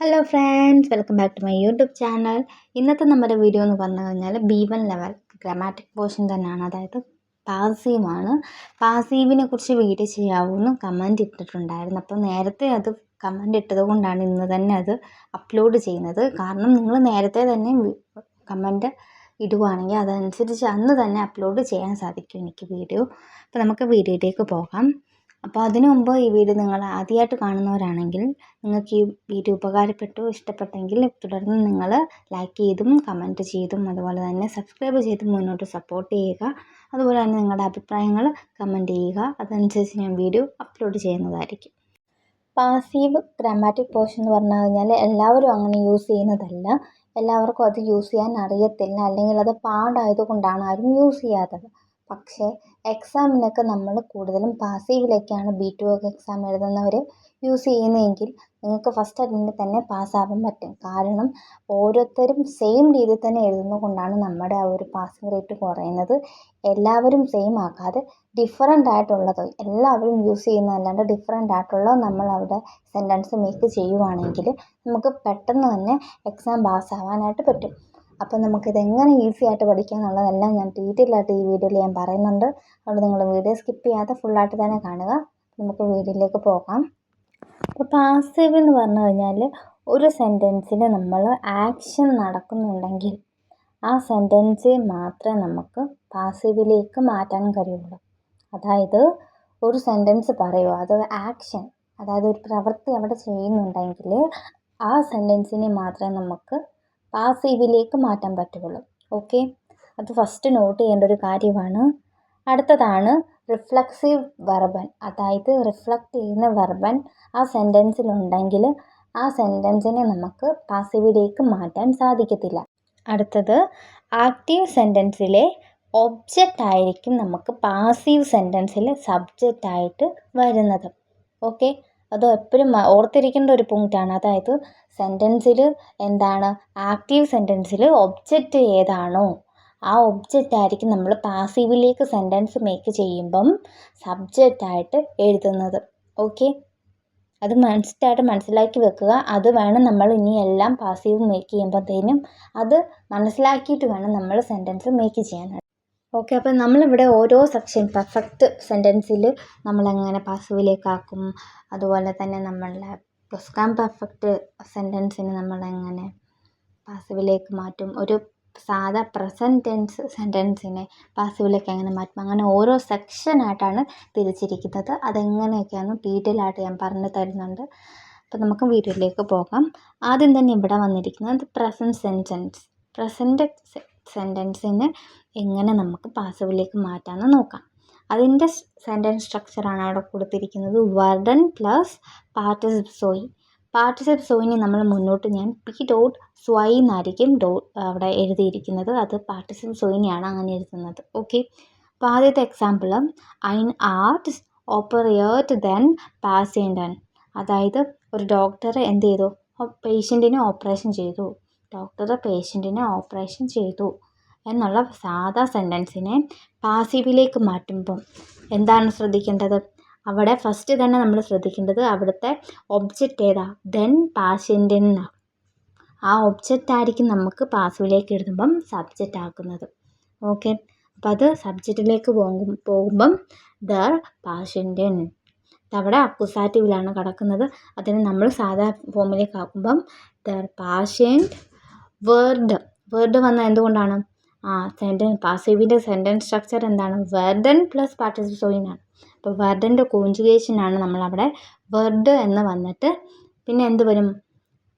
Hello friends, welcome back to my YouTube channel. ഇന്നത്തെ നമ്മുടെ video എന്ന് പറഞ്ഞു കഴിഞ്ഞാൽ B1 ലെവൽ ഗ്രാമാറ്റിക് പോർഷൻ തന്നെയാണ്. അതായത് പാസീവാണ്. പാസീവിനെ കുറിച്ച് വീഡിയോ ചെയ്യാവുന്ന കമൻറ്റ് ഇട്ടിട്ടുണ്ടായിരുന്നു. അപ്പോൾ നേരത്തെ അത് കമൻറ്റ് ഇട്ടത് കൊണ്ടാണ് ഇന്ന് തന്നെ അത് അപ്ലോഡ് ചെയ്യുന്നത്. കാരണം നിങ്ങൾ നേരത്തെ തന്നെ കമൻറ്റ് ഇടുവാണെങ്കിൽ അതനുസരിച്ച് അന്ന് തന്നെ അപ്ലോഡ് ചെയ്യാൻ സാധിക്കും എനിക്ക് വീഡിയോ. അപ്പോൾ നമുക്ക് വീഡിയോയിലേക്ക് പോകാം. അപ്പോൾ അതിനു മുമ്പ് ഈ വീഡിയോ നിങ്ങൾ ആദ്യമായിട്ട് കാണുന്നവരാണെങ്കിൽ നിങ്ങൾക്ക് ഈ വീഡിയോ ഉപകാരപ്പെട്ടു, ഇഷ്ടപ്പെട്ടെങ്കിൽ തുടർന്ന് നിങ്ങൾ ലൈക്ക് ചെയ്തും കമൻറ്റ് ചെയ്തും അതുപോലെ തന്നെ സബ്സ്ക്രൈബ് ചെയ്തും മുന്നോട്ട് സപ്പോർട്ട് ചെയ്യുക. അതുപോലെ തന്നെ നിങ്ങളുടെ അഭിപ്രായങ്ങൾ കമൻറ്റ് ചെയ്യുക. അതനുസരിച്ച് ഞാൻ വീഡിയോ അപ്ലോഡ് ചെയ്യുന്നതായിരിക്കും. പാസീവ് ഗ്രാമാറ്റിക് പോർഷൻ എന്ന് പറഞ്ഞു കഴിഞ്ഞാൽ എല്ലാവരും അങ്ങനെ യൂസ് ചെയ്യുന്നതല്ല. എല്ലാവർക്കും അത് യൂസ് ചെയ്യാൻ അറിയത്തില്ല, അല്ലെങ്കിൽ അത് പാടായതുകൊണ്ടാണ് ആരും യൂസ് ചെയ്യാത്തത്. പക്ഷേ എക്സാമിനൊക്കെ നമ്മൾ കൂടുതലും പാസീവിലേക്കാണ് B2 ഒക്കെ എക്സാം എഴുതുന്നവർ യൂസ് ചെയ്യുന്നതെങ്കിൽ നിങ്ങൾക്ക് ഫസ്റ്റ് അറ്റംപ്റ്റിൽ തന്നെ പാസ്സാവാൻ പറ്റും. കാരണം ഓരോരുത്തരും സെയിം രീതിയിൽ തന്നെ എഴുതുന്നത് കൊണ്ടാണ് നമ്മുടെ ആ ഒരു പാസിംഗ് റേറ്റ് കുറയുന്നത്. എല്ലാവരും സെയിം ആക്കാതെ ഡിഫറൻ്റ് ആയിട്ടുള്ളത് എല്ലാവരും യൂസ് ചെയ്യുന്നതല്ലാണ്ട് ഡിഫറൻ്റ് ആയിട്ടുള്ള നമ്മൾ അവിടെ സെൻറ്റൻസ് മേക്ക് ചെയ്യുവാണെങ്കിൽ നമുക്ക് പെട്ടെന്ന് തന്നെ എക്സാം പാസ്സാവാനായിട്ട് പറ്റും. അപ്പോൾ നമുക്കിതെങ്ങനെ ഈസി ആയിട്ട് പഠിക്കുക എന്നുള്ളതെല്ലാം ഞാൻ ഡീറ്റെയിൽ ആയിട്ട് ഈ വീഡിയോയിൽ ഞാൻ പറയുന്നുണ്ട്. അതുകൊണ്ട് നിങ്ങൾ വീഡിയോ സ്കിപ്പ് ചെയ്യാതെ ഫുള്ളായിട്ട് തന്നെ കാണുക. നമുക്ക് വീഡിയോയിലേക്ക് പോകാം. അപ്പോൾ പാസീവ് എന്ന് പറഞ്ഞു കഴിഞ്ഞാൽ ഒരു സെൻറ്റൻസിൽ നമ്മൾ ആക്ഷൻ നടക്കുന്നുണ്ടെങ്കിൽ ആ സെൻറ്റൻസ് മാത്രമേ നമുക്ക് പാസീവിലേക്ക് മാറ്റാൻ കഴിയുള്ളൂ. അതായത് ഒരു സെൻറ്റൻസ് പറയുക, അത് ആക്ഷൻ, അതായത് ഒരു പ്രവൃത്തി അവിടെ ചെയ്യുന്നുണ്ടെങ്കിൽ ആ സെൻറ്റൻസിനെ മാത്രമേ നമുക്ക് പാസീവിലേക്ക് മാറ്റാൻ പറ്റുള്ളൂ. ഓക്കെ, അത് ഫസ്റ്റ് നോട്ട് ചെയ്യേണ്ട ഒരു കാര്യമാണ്. അടുത്തതാണ് റിഫ്ലക്സീവ് വെർബൻ. അതായത് റിഫ്ലക്റ്റ് ചെയ്യുന്ന വെർബൻ ആ സെൻറ്റൻസിലുണ്ടെങ്കിൽ ആ സെൻറ്റൻസിനെ നമുക്ക് പാസീവിലേക്ക് മാറ്റാൻ സാധിക്കത്തില്ല. അടുത്തത് ആക്റ്റീവ് സെൻറ്റൻസിലെ ഒബ്ജക്റ്റ് ആയിരിക്കും നമുക്ക് പാസീവ് സെൻറ്റൻസിൽ സബ്ജക്റ്റ് ആയിട്ട് വരുന്നത്. ഓക്കെ, അത് എപ്പോഴും ഓർത്തിരിക്കേണ്ട ഒരു പോയിൻ്റാണ്. അതായത് സെൻറ്റൻസിൽ എന്താണ്, ആക്റ്റീവ് സെൻറ്റൻസിൽ ഒബ്ജക്റ്റ് ഏതാണോ ആ ഒബ്ജക്റ്റ് ആയിരിക്കും നമ്മൾ പാസീവിലേക്ക് സെൻറ്റൻസ് മേക്ക് ചെയ്യുമ്പം സബ്ജക്റ്റ് ആയിട്ട് എഴുതുന്നത്. ഓക്കെ, അത് മനസ്സിലാക്കി വെക്കുക. അത് വേണം നമ്മൾ ഇനി എല്ലാം പാസീവ് മേക്ക് ചെയ്യുമ്പോഴത്തേനും അത് മനസ്സിലാക്കിയിട്ട് വേണം നമ്മൾ സെൻറ്റൻസ് മേക്ക് ചെയ്യാനായിട്ട്. ഓക്കെ, അപ്പം നമ്മളിവിടെ ഓരോ സെക്ഷൻ പെർഫെക്റ്റ് സെൻറ്റൻസിൽ നമ്മളെങ്ങനെ പാസീവിലേക്കാക്കും, അതുപോലെ തന്നെ നമ്മളുടെ പ്ലസ് പെർഫെക്റ്റ് സെൻറ്റൻസിന് നമ്മളെങ്ങനെ പാസീവിലേക്ക് മാറ്റും, ഒരു സാധാ പ്രസൻറ്റ് ടെൻസ് സെൻറ്റൻസിനെ പാസീവിലേക്ക് എങ്ങനെ മാറ്റും, അങ്ങനെ ഓരോ സെക്ഷനായിട്ടാണ് തിരിച്ചിരിക്കുന്നത്. അതെങ്ങനെയൊക്കെയാണ് ഡീറ്റെയിൽ ആയിട്ട് ഞാൻ പറഞ്ഞു തരുന്നുണ്ട്. അപ്പോൾ നമുക്ക് വീഡിയോയിലേക്ക് പോകാം. ആദ്യം തന്നെ ഇവിടെ വന്നിരിക്കുന്നത് പ്രസൻറ്റ് സെൻറ്റൻസ്. പ്രസൻറ്റ് സെൻറ്റൻസിന് എങ്ങനെ നമുക്ക് പാസീവിലേക്ക് മാറ്റാമെന്ന് നോക്കാം. അതിൻ്റെ സെൻറ്റൻസ് സ്ട്രക്ചറാണ് അവിടെ കൊടുത്തിരിക്കുന്നത്. വർഡൻ പ്ലസ് പാർട്ടിസിപ്പ് സോയി. പാർട്ടിസിപ്പ് സോയിനെ നമ്മൾ മുന്നോട്ട് ഞാൻ P.Swai എന്നായിരിക്കും അവിടെ എഴുതിയിരിക്കുന്നത്. അത് പാർട്ടിസിപ്പ് സോയിനെയാണ് അങ്ങനെ എഴുതുന്നത്. ഓക്കെ, അപ്പോൾ ആദ്യത്തെ എക്സാമ്പിൾ ഐൻ ആർട്സ് ഓപ്പറേറ്റ് ദെൻ പാസിയൻറ്റൻ. അതായത് ഒരു ഡോക്ടർ എന്ത് ചെയ്തു, പേഷ്യൻറ്റിനെ ഓപ്പറേഷൻ ചെയ്തു. ഡോക്ടർ പേഷ്യൻറ്റിനെ ഓപ്പറേഷൻ ചെയ്തു എന്നുള്ള സാധാ സെൻറ്റൻസിനെ പാസീവിലേക്ക് മാറ്റുമ്പം എന്താണ് ശ്രദ്ധിക്കേണ്ടത്? അവിടെ ഫസ്റ്റ് തന്നെ നമ്മൾ ശ്രദ്ധിക്കേണ്ടത് അവിടുത്തെ ഒബ്ജക്റ്റ് ഏതാ, ദെൻ പാഷ്യൻ്റിൻ. ആ ഒബ്ജക്റ്റ് ആയിരിക്കും നമുക്ക് പാസീവിലേക്ക് എഴുതുമ്പം സബ്ജക്റ്റ് ആക്കുന്നത്. ഓക്കെ, അപ്പം അത് സബ്ജക്റ്റിലേക്ക് പോകുമ്പം ദ പാഷ്യൻ്റിൻ അവിടെ അക്യൂസാറ്റീവിലാണ് കിടക്കുന്നത്. അതിന് നമ്മൾ സാധാ ഫോമിലേക്ക് ആക്കുമ്പം ദ പാഷ്യൻ്റ്. വേർഡ് വന്ന എന്തുകൊണ്ടാണ്, പാസീവിൻ്റെ സെൻറ്റൻസ് സ്ട്രക്ചർ എന്താണ്, വെർഡൻ പ്ലസ് പാർട്ടിസിപ്പ് സോയിനാണ്. അപ്പോൾ വെർഡൻ്റെ കോൺജുഗേഷനാണ് നമ്മളവിടെ വെർഡ് എന്ന് വന്നിട്ട് പിന്നെ എന്ത് വരും,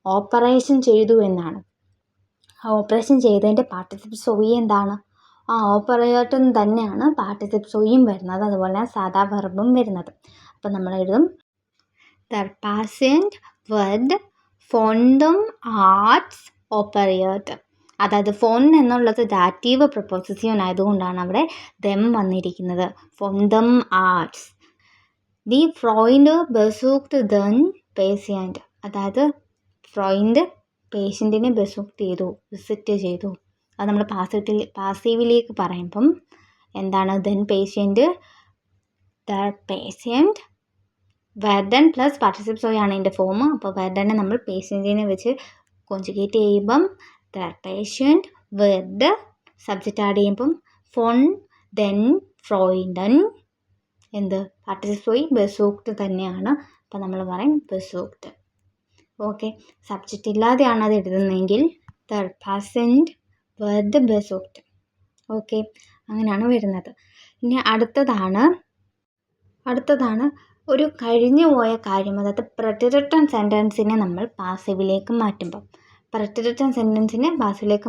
ഓപ്പറേഷൻ ചെയ്തു എന്നാണ്. ആ ഓപ്പറേഷൻ ചെയ്തതിൻ്റെ പാർട്ടിസിപ്പ് സോയി എന്താണ്, ആ ഓപ്പറേറ്റർ തന്നെയാണ് പാർട്ടിസിപ്പ് സോയിയും വരുന്നത്. അതുപോലെ സാധാ വെർബും വരുന്നത്. അപ്പോൾ നമ്മൾ എഴുതും ദ പാഷ്യൻ്റ് വെർഡ് ഫോണ്ടം ആർട്സ് ഓപ്പറേറ്റർ. അതായത് ഫോൺ എന്നുള്ളത് ഡാറ്റീവ് പ്രൊപ്പോസിഷൻ ആയതുകൊണ്ടാണ് അവിടെ ദം വന്നിരിക്കുന്നത്. ഫോണ്ടം ആർട്സ്. ദി ഫ്രോയിഡ് ബെസൂക്ട് ദൻ പേഷ്യൻ്റ്. അതായത് ഫ്രോയിഡ് പേഷ്യൻറ്റിനെ ബെസൂക്ട് ചെയ്തു, വിസിറ്റ് ചെയ്തു. അത് നമ്മൾ പാസീവിലേക്ക് പറയുമ്പം എന്താണ്, ദെൻ പേഷ്യൻ്റ്, ദ പേഷ്യൻ്റ് വെർഡൻ പ്ലസ് പാർട്ടിസിപ്പിൾ സോയി ആണ് ഇതിൻ്റെ ഫോം. അപ്പോൾ വെർഡനെ നമ്മൾ പേഷ്യൻറ്റിനെ വെച്ച് കോൺജുഗേറ്റ് ചെയ്യുമ്പം ദ പേഷ്യൻറ്റ്, വെർഡ്, സബ്ജക്റ്റ് ആഡ് ചെയ്യുമ്പം ഫോൺ, ദെൻ, ഫ്രോയിഡൻ, എന്ത് പാർട്ടിസിപ്പിൾ സോയി ബെസൂക്ട് തന്നെയാണ്. അപ്പോൾ നമ്മൾ പറയും ബെസൂക്ട്. ഓക്കെ, സബ്ജക്റ്റ് ഇല്ലാതെയാണ് അത് എഴുതുന്നതെങ്കിൽ ദ പേഷ്യൻറ്റ്, വെർഡ്, ബെസൂക്ട്. ഓക്കെ, അങ്ങനെയാണ് വരുന്നത്. ഇനി അടുത്തതാണ് ഒരു കഴിഞ്ഞു പോയ കാര്യം, അതായത് പ്രെറ്ററിട്ടൺ സെൻറ്റൻസിനെ നമ്മൾ പാസീവിലേക്ക്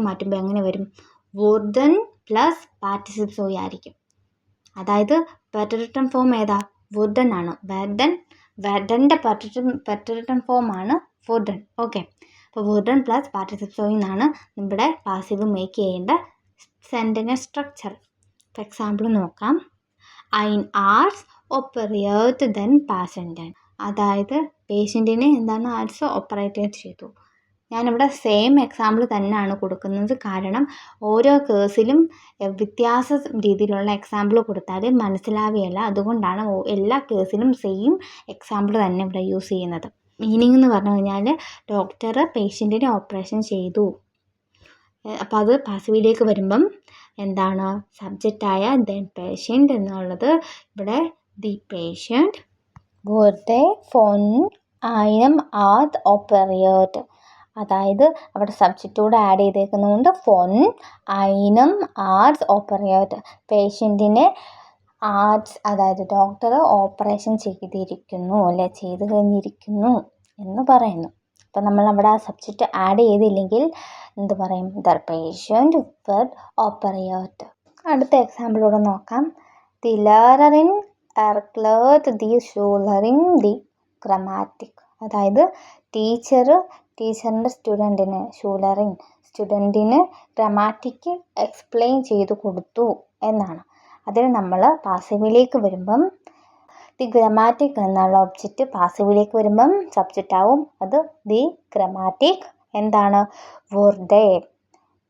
മാറ്റുമ്പം എങ്ങനെ വരും? വുഡൻ പ്ലസ് പാർട്ടിസിപ്പിൾ സോയി ആയിരിക്കും. അതായത് പ്രെറ്ററിട്ടൺ ഫോം ഏതാ? വുഡൻ ആണ്. വെർഡൻ്റെ പ്രെറ്ററിട്ടൺ ഫോം ആണ് വുഡൻ. ഓക്കെ, അപ്പോൾ വുഡൻ പ്ലസ് പാർട്ടിസിപ്പിൾ സോയി എന്നാണ് നമ്മുടെ പാസീവ് മേക്ക് ചെയ്യേണ്ട സെൻറ്റൻസ് സ്ട്രക്ചർ. ഫോർ എക്സാമ്പിൾ നോക്കാം. ഐൻ ആർട്സ് ഓപ്പറേറ്റ് ദെൻ പാസൻറ്റൻ. അതായത് പേഷ്യൻറ്റിനെ എന്താണ് ആർട്സ് ഓപ്പറേറ്റ് ചെയ്തു. ഞാനിവിടെ സെയിം എക്സാമ്പിൾ തന്നെയാണ് കൊടുക്കുന്നത്. കാരണം ഓരോ കേസിലും വ്യത്യാസ രീതിയിലുള്ള എക്സാമ്പിൾ കൊടുത്താൽ മനസ്സിലാവുകയില്ല. അതുകൊണ്ടാണ് എല്ലാ കേസിലും സെയിം എക്സാമ്പിൾ തന്നെ ഇവിടെ യൂസ് ചെയ്യുന്നത്. മീനിങ് എന്ന് പറഞ്ഞു കഴിഞ്ഞാൽ ഡോക്ടർ പേഷ്യൻറ്റിനെ ഓപ്പറേഷൻ ചെയ്തു. അപ്പോൾ അത് പാസീവിലേക്ക് വരുമ്പം എന്താണ്? സബ്ജക്റ്റായ ദെൻ പേഷ്യൻറ്റ് എന്നുള്ളത് ഇവിടെ ദി പേഷ്യൻറ്റ് wurde von einem Arzt operiert. അതായത് അവിടെ സബ്ജക്റ്റൂടെ ആഡ് ചെയ്തേക്കുന്നതുകൊണ്ട് ഫോൺ einem Arzt operiert. പേഷ്യൻറ്റിനെ ആർട്സ് അതായത് ഡോക്ടർ ഓപ്പറേഷൻ ചെയ്തിരിക്കുന്നു, ചെയ്ത് കഴിഞ്ഞിരിക്കുന്നു എന്ന് പറയുന്നു. അപ്പോൾ നമ്മളവിടെ ആ സബ്ജക്റ്റ് ആഡ് ചെയ്തില്ലെങ്കിൽ എന്ത് പറയും? ദ പേഷ്യൻറ്റ് വെർഡ് ഓപ്പറേറ്റ്. അടുത്ത എക്സാമ്പിളൂടെ നോക്കാം. ദി ലേററിൻ എർക്ലേർട്ട് ദി ഷൂലറിൻ ദി ഗ്രമാറ്റിക്. അതായത് ടീച്ചറിൻ്റെ സ്റ്റുഡൻറ്റിന് ഗ്രമാറ്റിക് എക്സ്പ്ലെയിൻ ചെയ്തു കൊടുത്തു എന്നാണ്. അതിന് നമ്മൾ പാസീവിലേക്ക് വരുമ്പം ദി ഗ്രമാറ്റിക് എന്നുള്ള ഒബ്ജക്റ്റ് പാസീവിലേക്ക് വരുമ്പം സബ്ജക്റ്റ് ആവും. അത് ദി ഗ്രമാറ്റിക് എന്താണ്?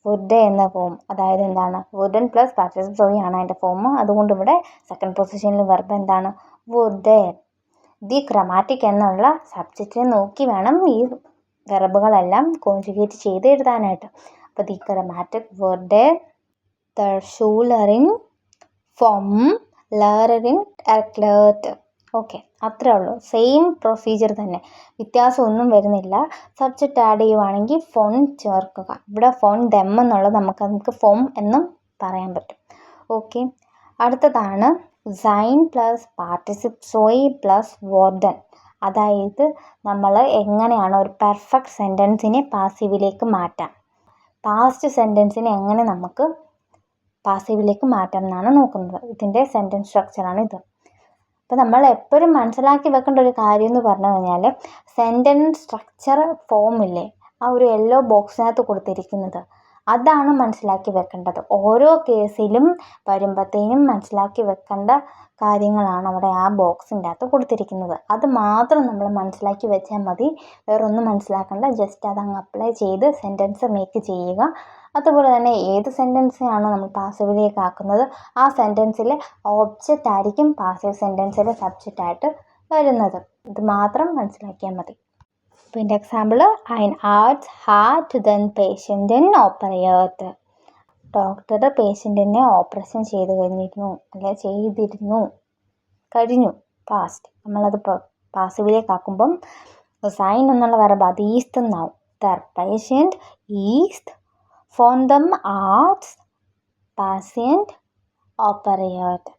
വുർഡെ എന്ന ഫോം. അതായത് എന്താണ്? വുഡൻ പ്ലസ് പാർട്ടിസിപ്പിൾ സോയി ആണ് അതിൻ്റെ ഫോം. അതുകൊണ്ട് ഇവിടെ സെക്കൻഡ് പൊസിഷനിൽ വെർബ് എന്താണ്? വുർഡെ. ദി ഗ്രമാറ്റിക് എന്നുള്ള സബ്ജക്റ്റിനെ നോക്കി വേണം ഈ വെർബുകളെല്ലാം കോൺജുഗേറ്റ് ചെയ്ത് എഴുതാനായിട്ട്. അപ്പോൾ the grammatic വുർഡെ the ഷൂലറിൻ from ലേററിൻ എർക്ലേർട്ട്. Okay, അത്രേ ഉള്ളൂ. സെയിം പ്രൊസീജിയർ തന്നെ, വ്യത്യാസമൊന്നും വരുന്നില്ല. സബ്ജക്റ്റ് ആഡ് ചെയ്യുവാണെങ്കിൽ ഫോൺ ചേർക്കുക. ഇവിടെ ഫോൺ ദെം എന്നുള്ളത് നമുക്ക് ഫോം എന്നും പറയാൻ പറ്റും. ഓക്കെ, അടുത്തതാണ് സൈൻ പ്ലസ് പാർട്ടിസിപ്പിൾ സോയി പ്ലസ് വർഡൻ. അതായത് നമ്മൾ എങ്ങനെയാണ് ഒരു പെർഫെക്റ്റ് സെൻറ്റൻസിനെ പാസീവിലേക്ക് മാറ്റാം, പാസ്റ്റ് സെൻറ്റൻസിനെ എങ്ങനെ നമുക്ക് പാസീവിലേക്ക് മാറ്റാം എന്നാണ് നോക്കുന്നത്. ഇതിൻ്റെ സെൻറ്റൻസ് സ്ട്രക്ചറാണ് ഇത്. അപ്പോൾ നമ്മൾ എപ്പോഴും മനസ്സിലാക്കി വെക്കേണ്ട ഒരു കാര്യം എന്ന് പറഞ്ഞു കഴിഞ്ഞാൽ സെൻറ്റൻസ് സ്ട്രക്ചർ ഫോമില്ലേ, ആ ഒരു യെല്ലോ ബോക്സിനകത്ത് കൊടുത്തിരിക്കുന്നത് അതാണ് മനസ്സിലാക്കി വെക്കേണ്ടത്. ഓരോ കേസിലും വരുമ്പോഴത്തേനും മനസ്സിലാക്കി വെക്കേണ്ട കാര്യങ്ങളാണ് അവിടെ ആ ബോക്സിൻ്റെ അകത്ത് കൊടുത്തിരിക്കുന്നത്. അത് മാത്രം നമ്മൾ മനസ്സിലാക്കി വെച്ചാൽ മതി, വേറൊന്നും മനസ്സിലാക്കേണ്ട. ജസ്റ്റ് അതങ്ങ് അപ്ലൈ ചെയ്ത് സെൻറ്റൻസ് മേക്ക് ചെയ്യുക. അതുപോലെ തന്നെ ഏത് സെൻറ്റൻസിനാണോ നമ്മൾ പാസീവിലേക്ക് ആക്കുന്നത് ആ സെൻറ്റൻസിലെ ഓബ്ജക്റ്റ് ആയിരിക്കും പാസീവ് സെൻറ്റൻസിലെ സബ്ജക്റ്റായിട്ട് വരുന്നത്. ഇത് മാത്രം മനസ്സിലാക്കിയാൽ മതി. പിന്നെ എക്സാമ്പിൾ ഐൻ ആർട്സ് ഹാഡ് ദെൻ പേഷ്യൻറ്റൻ ഓപ്പറേറ്റ്. ഡോക്ടർ പേഷ്യൻറ്റിനെ ഓപ്പറേഷൻ ചെയ്തിരുന്നു പാസ്റ്റ്. നമ്മളത് പാസീവിലേക്ക് ആക്കുമ്പം സൈൻ എന്നുള്ള വെർബ് അത് ഈസ്റ്റ് എന്നാവും. ദ പേഷ്യൻറ്റ് ഈസ്റ്റ് ഫോൺ ദം ആർട്സ് പാഷ്യൻറ്റ് ഓപ്പറേറ്റ്.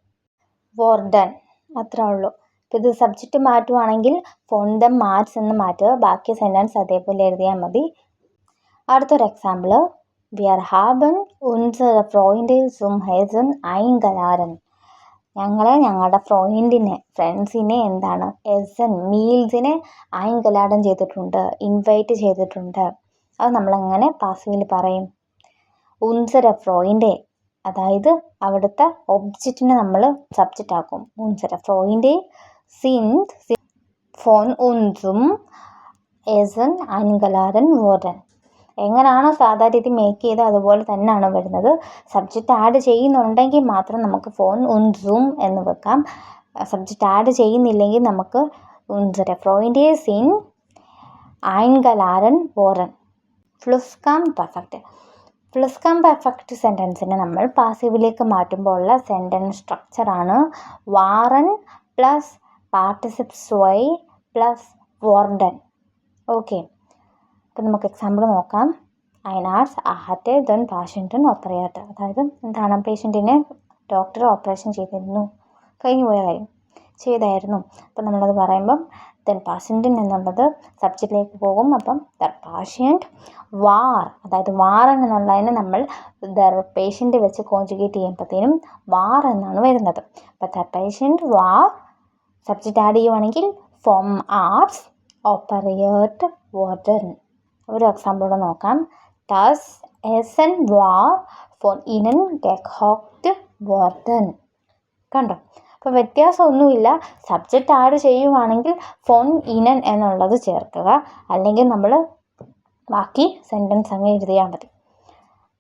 വർഡൻ. അത്രേ ഉള്ളൂ. ഇപ്പോൾ ഇത് സബ്ജക്റ്റ് മാറ്റുവാണെങ്കിൽ ഫോൺ ദം ആർട്സ് എന്ന് മാറ്റുക, ബാക്കി സെൻറ്റൻസ് അതേപോലെ എഴുതിയാൽ മതി. അടുത്തൊരു example Wir haben unsere Freunde zum Essen eingeladen. ഞങ്ങളുടെ ഫ്രണ്ട്സിനെ എന്താണ് എസൻ മീൽസിനെ ഐങ്കലാഡൻ ചെയ്തിട്ടുണ്ട്, ഇൻവൈറ്റ് ചെയ്തിട്ടുണ്ട്. അത് നമ്മളെങ്ങനെ പാസീവിൽ പറയും? ഉൻസര ഫ്രോയിൻ്റെ, അതായത് അവിടുത്തെ ഒബ്ജക്റ്റിനെ നമ്മൾ സബ്ജക്റ്റ് ആക്കും. ഉൻസര ഫ്രോയിൻ്റെ സിൻഡ് ഫോൺ ഉൻസും എസൻ ഐങ്കലാഡൻ വോർഡൻ. എങ്ങനെയാണോ സാധാരണ രീതി മേക്ക് ചെയ്ത് അതുപോലെ തന്നെയാണ് വരുന്നത്. സബ്ജക്റ്റ് ആഡ് ചെയ്യുന്നുണ്ടെങ്കിൽ മാത്രം നമുക്ക് ഫോൺ ഉൻസും എന്ന് വെക്കാം. സബ്ജക്റ്റ് ആഡ് ചെയ്യുന്നില്ലെങ്കിൽ നമുക്ക് unsere Freunde sind eingeladen worden. Plusquamperfekt. പ്ലസ്ക്വംപെർഫെക്റ്റ് സെൻറ്റൻസിനെ നമ്മൾ പാസീവിലേക്ക് മാറ്റുമ്പോൾ ഉള്ള സെൻറ്റൻസ് സ്ട്രക്ചറാണ് waren പ്ലസ് പാർട്ടിസിപ്പ് സ്വൈ പ്ലസ് worden. ഓക്കെ, അപ്പം നമുക്ക് എക്സാമ്പിൾ നോക്കാം. ein Arzt hatte den Patienten operiert. അതായത് എന്താണ്, പേഷ്യൻറ്റിനെ ഡോക്ടർ ഓപ്പറേഷൻ ചെയ്തിരുന്നു, കഴിഞ്ഞു പോയ കാര്യം ചെയ്തായിരുന്നു. അപ്പം നമ്മളത് പറയുമ്പം ദെൻ പാഷ്യൻറ്റിൻ എന്നുള്ളത് സബ്ജക്റ്റിലേക്ക് പോകും. അപ്പം ദ പാഷ്യൻറ്റ് വാർ, അതായത് വാർ എന്നുള്ളതിന് നമ്മൾ ദ പേഷ്യൻ്റ് വെച്ച് കോൺജുഗേറ്റ് ചെയ്യുമ്പോഴത്തേനും വാർ എന്നാണ് വരുന്നത്. അപ്പം the patient war subject add ചെയ്യുവാണെങ്കിൽ ഫ്രോം ആർട്സ് ഓപ്പറേറ്റ് worden. ഒരു എക്സാമ്പിളോടെ നോക്കാം. Das Essen war von ihnen gekocht worden. കണ്ടോ, അപ്പോൾ വ്യത്യാസമൊന്നുമില്ല. സബ്ജക്റ്റ് ആഡ് ചെയ്യുവാണെങ്കിൽ ഫോൺ ഇനൻ എന്നുള്ളത് ചേർക്കുക, അല്ലെങ്കിൽ നമ്മൾ ബാക്കി സെൻറ്റൻസ് അങ്ങ് എഴുതിയാൽ മതി.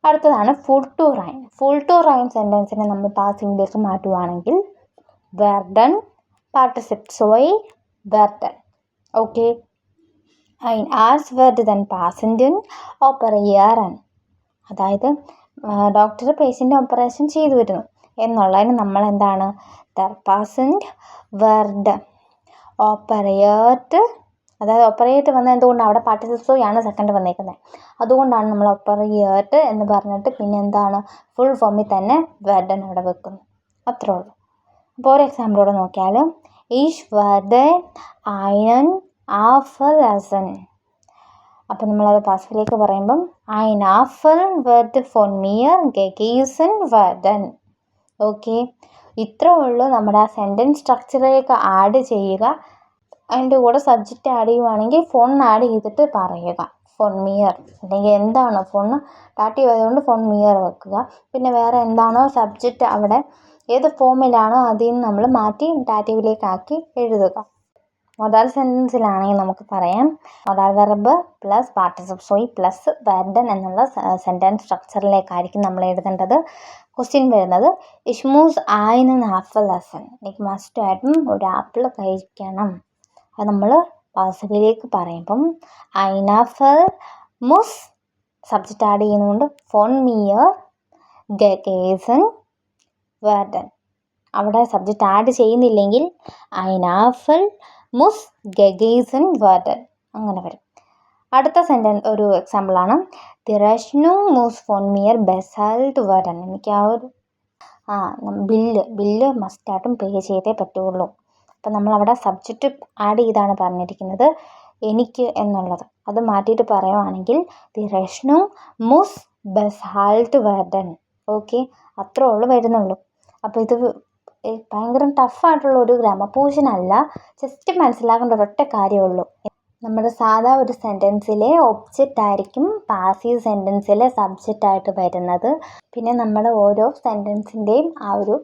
അടുത്തതാണ് ഫുൾ ടു റൈൻ. ഫുൾ ടു റൈൻ സെൻറ്റൻസിനെ നമ്മൾ പാസീവിലേക്ക് മാറ്റുവാണെങ്കിൽ werden പാർട്ടിസിപ്പ് സ്വൈ werden. Okay, ein Arzt wird den Patienten operieren. അതായത് ഡോക്ടർ പേഷ്യൻ്റ് ഓപ്പറേഷൻ ചെയ്തു വരുന്നു എന്നുള്ളതിന് നമ്മൾ എന്താണ്, der Patient wird operiert. അതായത് ഓപ്പറേറ്റ് വന്നത് എന്തുകൊണ്ടാണ്, അവിടെ പാർട്ടിസിപ്പയാണ് സെക്കൻഡ് വന്നേക്കുന്നത്, അതുകൊണ്ടാണ് നമ്മൾ ഓപ്പറേറ്റ് എന്ന് പറഞ്ഞിട്ട് പിന്നെ എന്താണ് ഫുൾ ഫോമിൽ തന്നെ werden അവിടെ വെക്കുന്നു. അത്രേ ഉള്ളൂ. അപ്പോൾ ഒരു എക്സാമ്പിളോടെ നോക്കിയാൽ ich werde einen Apfel essen. അപ്പം നമ്മളത് പാസീവിലേക്ക് പറയുമ്പം ein Apfel wird von mir gegessen werden. Okay, ഇത്രേ ഉള്ളൂ നമ്മുടെ ആ സെൻറ്റൻസ് സ്ട്രക്ചറിലേക്ക് ആഡ് ചെയ്യുക. അതിൻ്റെ കൂടെ സബ്ജക്റ്റ് ആഡ് ചെയ്യുവാണെങ്കിൽ ഫോൺ ആഡ് ചെയ്തിട്ട് പറയുക, ഫോൺ മിയർ, അല്ലെങ്കിൽ എന്താണോ ഫോൺ ഡാറ്റീവ് ആയതുകൊണ്ട് ഫോൺ മിയർ വെക്കുക. പിന്നെ വേറെ എന്താണോ സബ്ജക്റ്റ് അവിടെ ഏത് ഫോമിലാണോ അതിൽ നിന്ന് നമ്മൾ മാറ്റി ഡാറ്റീവിലേക്കാക്കി എഴുതുക. മൊഡാൽ സെൻറ്റൻസിലാണെങ്കിൽ നമുക്ക് പറയാം മൊഡാൽ വെർബ് പ്ലസ് പാർട്ടിസിപ്പ് സ്വൈ പ്ലസ് werden എന്നുള്ള സെൻറ്റൻസ് സ്ട്രക്ചറിലേക്കായിരിക്കും നമ്മൾ എഴുതേണ്ടത്. ക്വസ്റ്റ്യൻ വരുന്നത് ich muss einen Apfel essen. എനിക്ക് മസ്റ്റായിട്ടും ഒരു ആപ്പിൾ കഴിക്കണം. അത് നമ്മൾ പാസീവിലേക്ക് പറയുമ്പം ein Apfel muss subject add ചെയ്യുന്നതുകൊണ്ട് von mir gegessen werden. അവിടെ സബ്ജക്റ്റ് ആഡ് ചെയ്യുന്നില്ലെങ്കിൽ ein Apfel muss gegessen werden അങ്ങനെ വരും. അടുത്ത സെൻറ്റൻസ് ഒരു എക്സാമ്പിളാണ് die Rechnung muss von mir bezahlt werden. എനിക്ക് ആ ഒരു ബില്ല് മസ്റ്റായിട്ടും പേ ചെയ്തേ പറ്റുള്ളൂ. അപ്പം നമ്മളവിടെ സബ്ജക്റ്റ് ആഡ് ചെയ്താണ് പറഞ്ഞിരിക്കുന്നത് എനിക്ക് എന്നുള്ളത്. അത് മാറ്റിയിട്ട് പറയുവാണെങ്കിൽ die Rechnung muss bezahlt werden. Okay, അത്രേ ഉള്ളൂ വരുന്നുള്ളൂ. അപ്പോൾ ഇത് ഭയങ്കര ടഫായിട്ടുള്ള ഒരു ഗ്രാമർ പോർഷൻ അല്ല, ജസ്റ്റ് മനസ്സിലാക്കേണ്ട ഒരൊറ്റ കാര്യമുള്ളൂ. നമ്മുടെ സാധാ ഒരു സെൻറ്റൻസിലെ ഒബ്ജക്റ്റ് ആയിരിക്കും പാസീവ് സെൻറ്റൻസിലെ സബ്ജക്റ്റായിട്ട് വരുന്നത്. പിന്നെ നമ്മൾ ഓരോ സെൻറ്റൻസിൻ്റെയും ആ ഒരു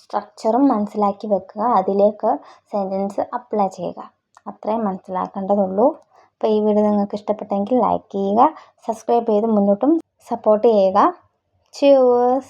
സ്ട്രക്ചറും മനസ്സിലാക്കി വെക്കുക, അതിലേക്ക് സെൻറ്റൻസ് അപ്ലൈ ചെയ്യുക. അത്രയും മനസ്സിലാക്കേണ്ടതുള്ളൂ. അപ്പോൾ ഈ വീഡിയോ നിങ്ങൾക്ക് ഇഷ്ടപ്പെട്ടെങ്കിൽ ലൈക്ക് ചെയ്യുക, സബ്സ്ക്രൈബ് ചെയ്ത് മുന്നോട്ടും സപ്പോർട്ട് ചെയ്യുക. Cheers.